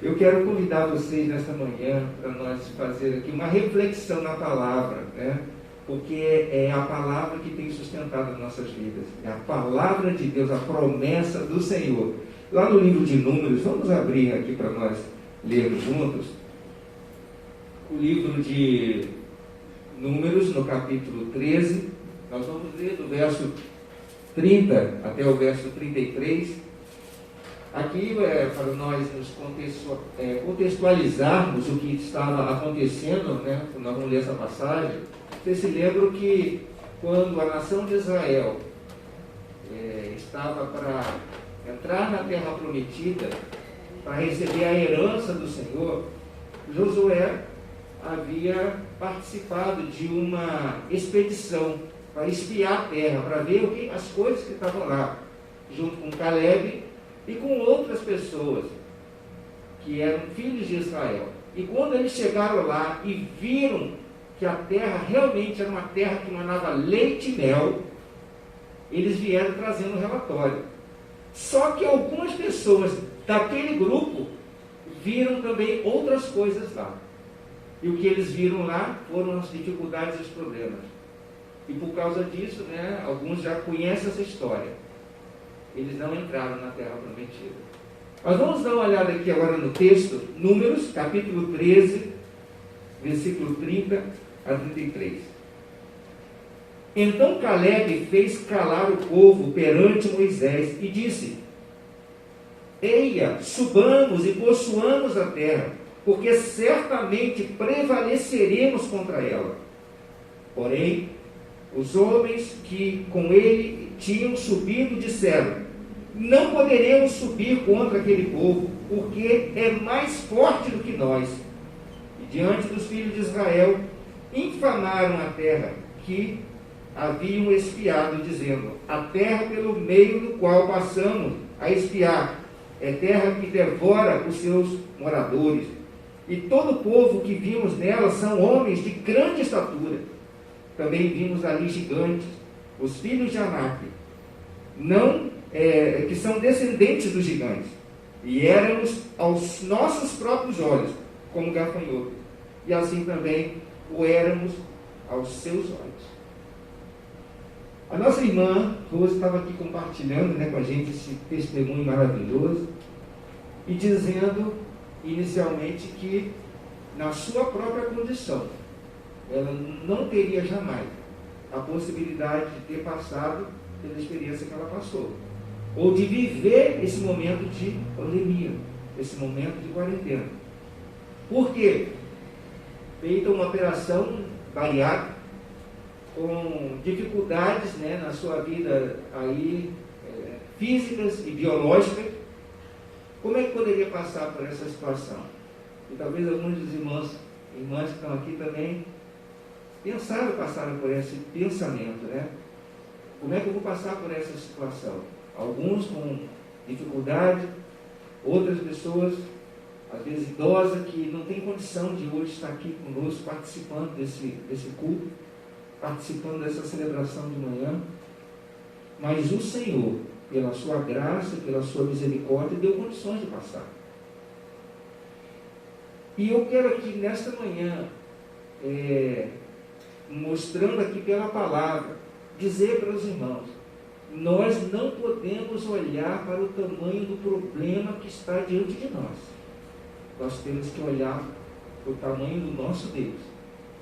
Eu quero convidar vocês nesta manhã para nós fazer aqui uma reflexão na palavra, né? Porque é a palavra que tem sustentado as nossas vidas. É a palavra de Deus, a promessa do Senhor. Lá no livro de Números, vamos abrir aqui para nós lermos juntos. O livro de Números, no capítulo 13, nós vamos ler do verso 30 até o verso 33. Aqui para nós nos contextualizarmos o que estava acontecendo, né? Nós vamos ler essa passagem. Vocês se lembram que quando a nação de Israel estava para entrar na terra prometida, para receber a herança do Senhor, Josué havia participado de uma expedição para espiar a terra, para ver as coisas que estavam lá, junto com Caleb e com outras pessoas que eram filhos de Israel. E quando eles chegaram lá e viram que a terra realmente era uma terra que manava leite e mel, eles vieram trazendo um relatório. Só que algumas pessoas daquele grupo viram também outras coisas lá. E o que eles viram lá foram as dificuldades e os problemas. E por causa disso, né, alguns já conhecem essa história. Eles não entraram na terra prometida. Mas vamos dar uma olhada aqui agora no texto, Números, capítulo 13, versículo 30 a 33. Então Caleb fez calar o povo perante Moisés e disse: Eia, subamos e possuamos a terra, porque certamente prevaleceremos contra ela. Porém, os homens que com ele tinham subido disseram: Não poderemos subir contra aquele povo, porque é mais forte do que nós. E diante dos filhos de Israel, infamaram a terra que haviam espiado, dizendo: A terra pelo meio do qual passamos a espiar é terra que devora os seus moradores. E todo o povo que vimos nela são homens de grande estatura. Também vimos ali gigantes, os filhos de Anak, que são descendentes dos gigantes. E éramos aos nossos próprios olhos como gafanhotos. E assim também o éramos aos seus olhos. A nossa irmã Rose estava aqui compartilhando, né, com a gente esse testemunho maravilhoso e dizendo inicialmente que na sua própria condição ela não teria jamais a possibilidade de ter passado pela experiência que ela passou, ou de viver esse momento de pandemia, esse momento de quarentena. Por quê? Feita uma operação bariátrica, com dificuldades, né, na sua vida aí, físicas e biológicas. Como é que poderia passar por essa situação? E talvez alguns dos irmãs que estão aqui também passaram por esse pensamento, né? Como é que eu vou passar por essa situação? Alguns com dificuldade, outras pessoas, às vezes idosas, que não tem condição de hoje estar aqui conosco, participando desse culto, participando dessa celebração de manhã. Mas o Senhor, pela sua graça, pela sua misericórdia, deu condições de passar. E eu quero aqui nesta manhã, mostrando aqui pela palavra, dizer para os irmãos: nós não podemos olhar para o tamanho do problema que está diante de nós. Nós temos que olhar para o tamanho do nosso Deus,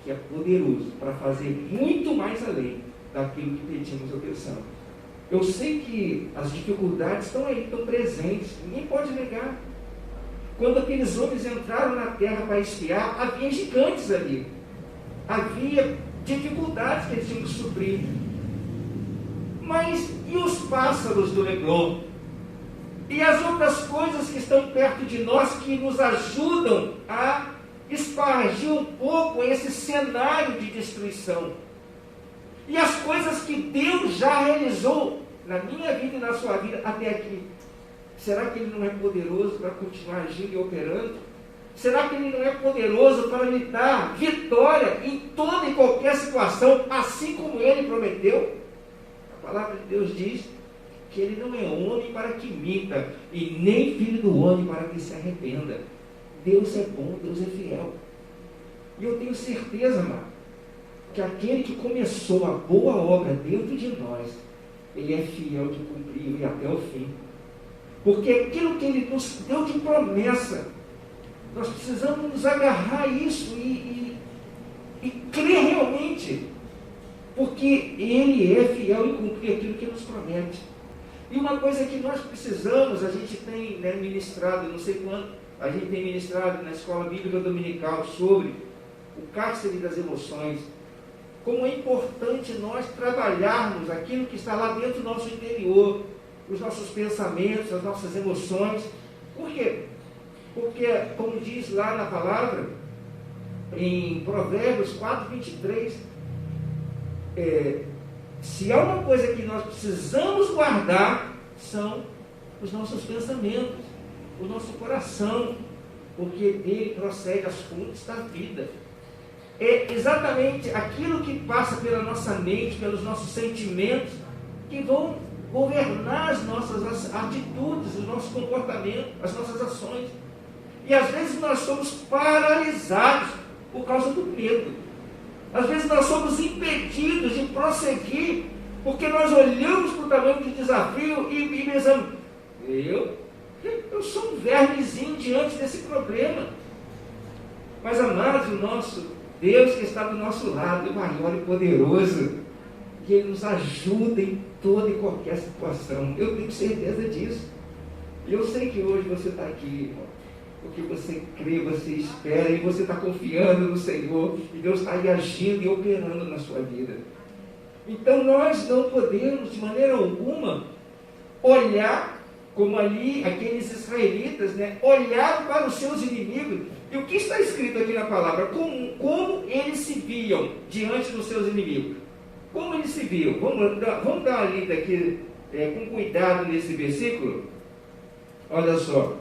que é poderoso para fazer muito mais além daquilo que pedimos ou pensamos. Eu sei que as dificuldades estão aí, estão presentes, ninguém pode negar. Quando aqueles homens entraram na terra para espiar, havia gigantes ali, havia dificuldades que eles tinham que suprir. Mas e os pássaros do Leblon? E as outras coisas que estão perto de nós, que nos ajudam a espargir um pouco esse cenário de destruição? E as coisas que Deus já realizou na minha vida e na sua vida até aqui, será que Ele não é poderoso para continuar agindo e operando? Será que Ele não é poderoso para lhe dar vitória em toda e qualquer situação, assim como Ele prometeu? A palavra de Deus diz que Ele não é homem para que minta, e nem filho do homem para que se arrependa. Deus é bom, Deus é fiel. E eu tenho certeza, amado, que aquele que começou a boa obra dentro de nós, Ele é fiel de cumprir e até o fim. Porque aquilo que Ele nos deu de promessa, nós precisamos nos agarrar a isso e crer realmente. Porque Ele é fiel em cumprir aquilo que nos promete. E uma coisa que nós precisamos, a gente tem ministrado, não sei quanto, a gente tem ministrado na escola bíblica dominical sobre o cárcere das emoções. Como é importante nós trabalharmos aquilo que está lá dentro do nosso interior, os nossos pensamentos, as nossas emoções. Por quê? Porque, como diz lá na palavra, em Provérbios 4:23, se há uma coisa que nós precisamos guardar, são os nossos pensamentos, o nosso coração, porque dele procede as fontes da vida. É exatamente aquilo que passa pela nossa mente, pelos nossos sentimentos, que vão governar as nossas atitudes, os nossos comportamentos, as nossas ações. E às vezes nós somos paralisados por causa do medo. Às vezes nós somos impedidos de prosseguir, porque nós olhamos para o tamanho do desafio e pensamos, eu sou um vermezinho diante desse problema. Mas, amados, o nosso Deus que está do nosso lado, é maior e poderoso, que Ele nos ajuda em toda e qualquer situação. Eu tenho certeza disso. E eu sei que hoje você está aqui, irmão, porque você crê, você espera e você está confiando no Senhor, e Deus está aí agindo e operando na sua vida. Então nós não podemos de maneira alguma olhar como ali aqueles israelitas, olharam para os seus inimigos. E o que está escrito aqui na palavra? Como eles se viam diante dos seus inimigos? Como eles se viam? Vamos dar uma lida aqui com cuidado nesse versículo. Olha só.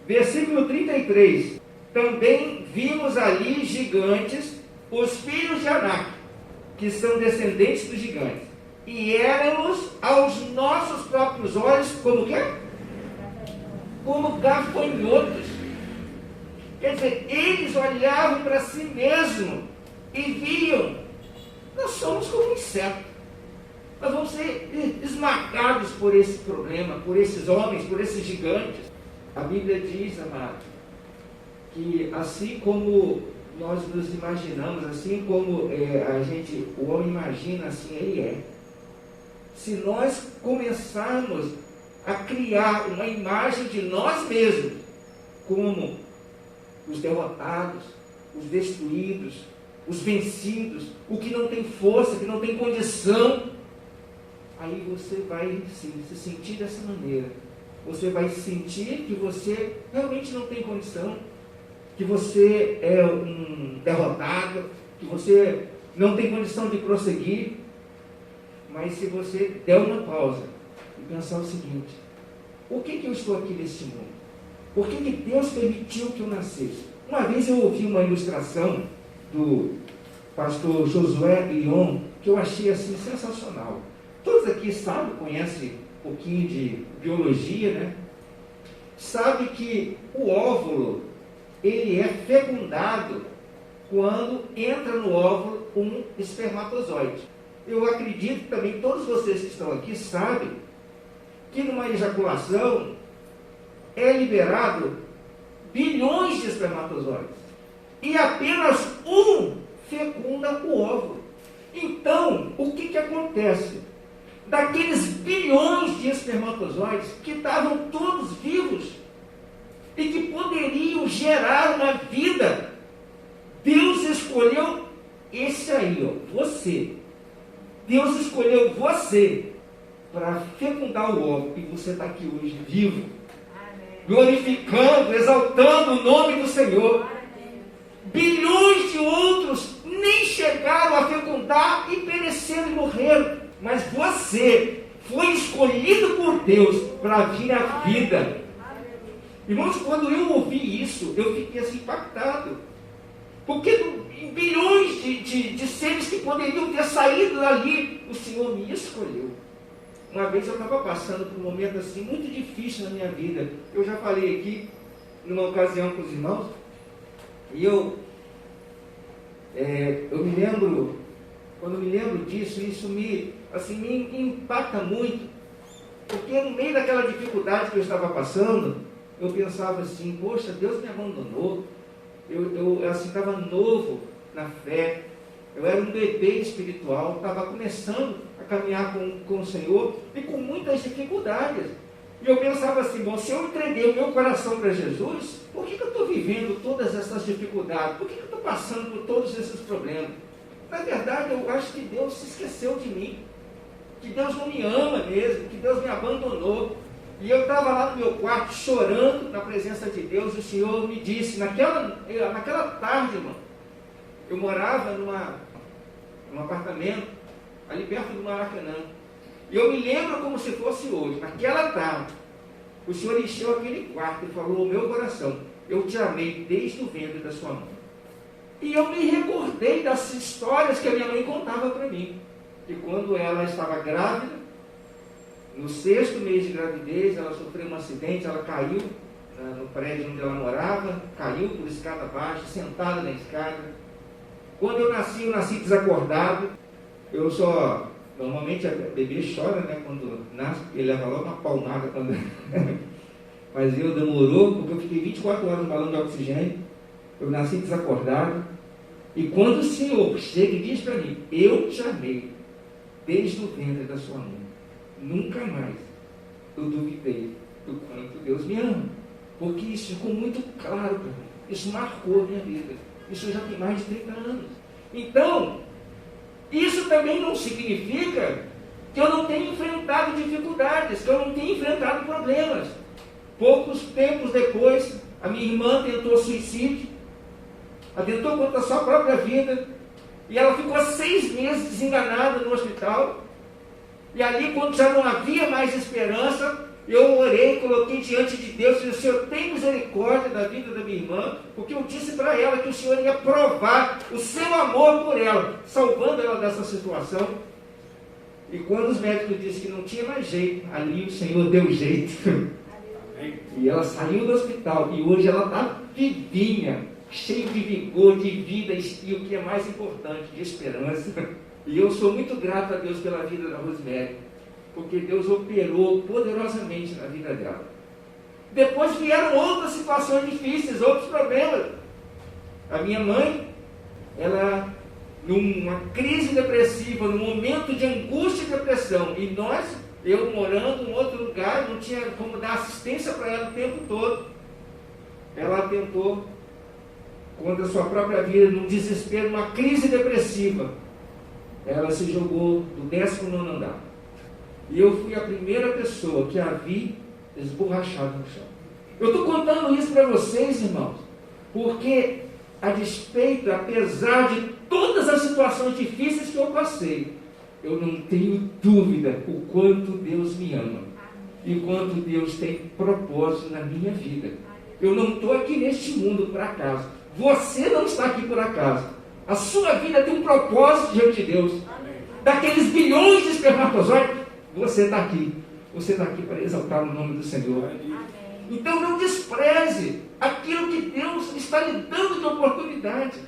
Versículo 33. Também vimos ali gigantes, os filhos de Anak, que são descendentes dos gigantes. E éramos aos nossos próprios olhos, como que? Como gafanhotos. Quer dizer, eles olhavam para si mesmos e viam, nós somos como insetos. Nós vamos ser esmagados por esse problema, por esses homens, por esses gigantes. A Bíblia diz, amado, que assim como nós nos imaginamos, assim como o homem imagina, assim ele é. Se nós começarmos a criar uma imagem de nós mesmos, como os derrotados, os destruídos, os vencidos, o que não tem força, que não tem condição, aí você vai se sentir dessa maneira. Você vai sentir que você realmente não tem condição, que você é um derrotado, que você não tem condição de prosseguir. Mas se você der uma pausa e pensar o seguinte: por que eu estou aqui nesse mundo? Por que Deus permitiu que eu nascesse? Uma vez eu ouvi uma ilustração do pastor Josué Lyon, que eu achei assim sensacional. Todos aqui sabem, conhecem um pouquinho de biologia, sabe que o óvulo, ele é fecundado quando entra no óvulo um espermatozoide. Eu acredito que também todos vocês que estão aqui sabem que numa ejaculação é liberado bilhões de espermatozoides e apenas um fecunda o óvulo. Então, o que acontece? Daqueles bilhões de espermatozoides que estavam todos vivos e que poderiam gerar uma vida, Deus escolheu esse aí, você. Deus escolheu você para fecundar o óvulo, e você está aqui hoje vivo, glorificando, exaltando o nome do Senhor. Bilhões de outros nem chegaram a fecundar e pereceram e morreram, mas você foi escolhido por Deus para vir à vida. Irmãos, quando eu ouvi isso, eu fiquei assim impactado, porque bilhões de seres que poderiam ter saído dali, o Senhor me escolheu. Uma vez eu estava passando por um momento assim muito difícil na minha vida. Eu já falei aqui numa ocasião com os irmãos, e eu me lembro, quando eu me lembro disso, isso me impacta muito, porque no meio daquela dificuldade que eu estava passando, eu pensava assim, poxa, Deus me abandonou, eu estava novo na fé, eu era um bebê espiritual, estava começando a caminhar com o Senhor, e com muitas dificuldades. E eu pensava assim, bom, se eu entreguei o meu coração para Jesus, por que eu estou vivendo todas essas dificuldades? Por que eu estou passando por todos esses problemas? Na verdade, eu acho que Deus se esqueceu de mim, que Deus não me ama mesmo, que Deus me abandonou. E eu estava lá no meu quarto chorando na presença de Deus, e o Senhor me disse, naquela tarde, irmão, eu morava num apartamento ali perto do Maracanã. E eu me lembro como se fosse hoje, naquela tarde, o Senhor encheu aquele quarto e falou ao meu coração, eu te amei desde o ventre da sua mãe. E eu me recordei das histórias que a minha mãe contava para mim, que quando ela estava grávida, no 6º mês de gravidez, ela sofreu um acidente, ela caiu no prédio onde ela morava, caiu por escada abaixo, sentada na escada. Quando eu nasci desacordado. Normalmente a bebê chora, né, quando nasce, ele leva logo uma palmada quando... Mas demorou, porque eu fiquei 24 horas no balão de oxigênio, eu nasci desacordado, e quando o Senhor chega e diz para mim, eu te amei desde o ventre da sua mãe, nunca mais eu duvidei do quanto Deus me ama, porque isso ficou muito claro para mim, isso marcou a minha vida, isso já tem mais de 30 anos. Então, isso também não significa que eu não tenha enfrentado dificuldades, que eu não tenha enfrentado problemas. Poucos tempos depois, a minha irmã tentou suicídio, atentou contra a sua própria vida, e ela ficou 6 meses desenganada no hospital, e ali, quando já não havia mais esperança, eu orei, coloquei diante de Deus, e o Senhor tem misericórdia da vida da minha irmã, porque eu disse para ela que o Senhor ia provar o seu amor por ela, salvando ela dessa situação. E quando os médicos disseram que não tinha mais jeito, ali o Senhor deu jeito. E ela saiu do hospital, e hoje ela está vivinha, cheia de vigor, de vida, e o que é mais importante, de esperança. E eu sou muito grato a Deus pela vida da Rosemary, porque Deus operou poderosamente na vida dela. Depois vieram outras situações difíceis, outros problemas. A minha mãe, ela, numa crise depressiva, num momento de angústia e depressão, e eu morando em outro lugar, não tinha como dar assistência para ela o tempo todo. Ela tentou, contra a sua própria vida, num desespero, numa crise depressiva, ela se jogou do 19º andar. E eu fui a primeira pessoa que a vi esborrachada no chão. Eu estou contando isso para vocês, irmãos, porque a despeito, apesar de todas as situações difíceis que eu passei, eu não tenho dúvida o quanto Deus me ama e o quanto Deus tem propósito na minha vida. Eu não estou aqui neste mundo por acaso. Você não está aqui por acaso. A sua vida tem um propósito diante de Deus. Daqueles bilhões de espermatozoides, você está aqui. Você está aqui para exaltar o nome do Senhor. Então não despreze aquilo que Deus está lhe dando de oportunidade.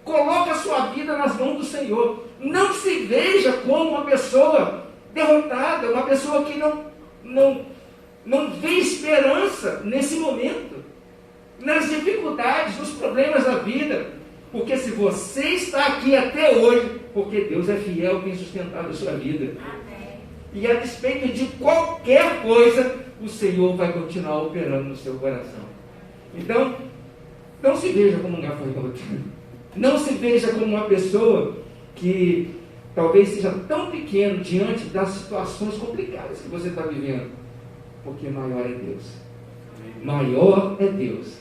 Coloque a sua vida nas mãos do Senhor. Não se veja como uma pessoa derrotada, uma pessoa que não vê esperança nesse momento, nas dificuldades, nos problemas da vida. Porque se você está aqui até hoje, porque Deus é fiel, tem sustentado a sua vida. E a despeito de qualquer coisa, o Senhor vai continuar operando no seu coração. Então, não se veja como um gafanhoto. Não se veja como uma pessoa que talvez seja tão pequeno diante das situações complicadas que você está vivendo. Porque maior é Deus. Maior é Deus.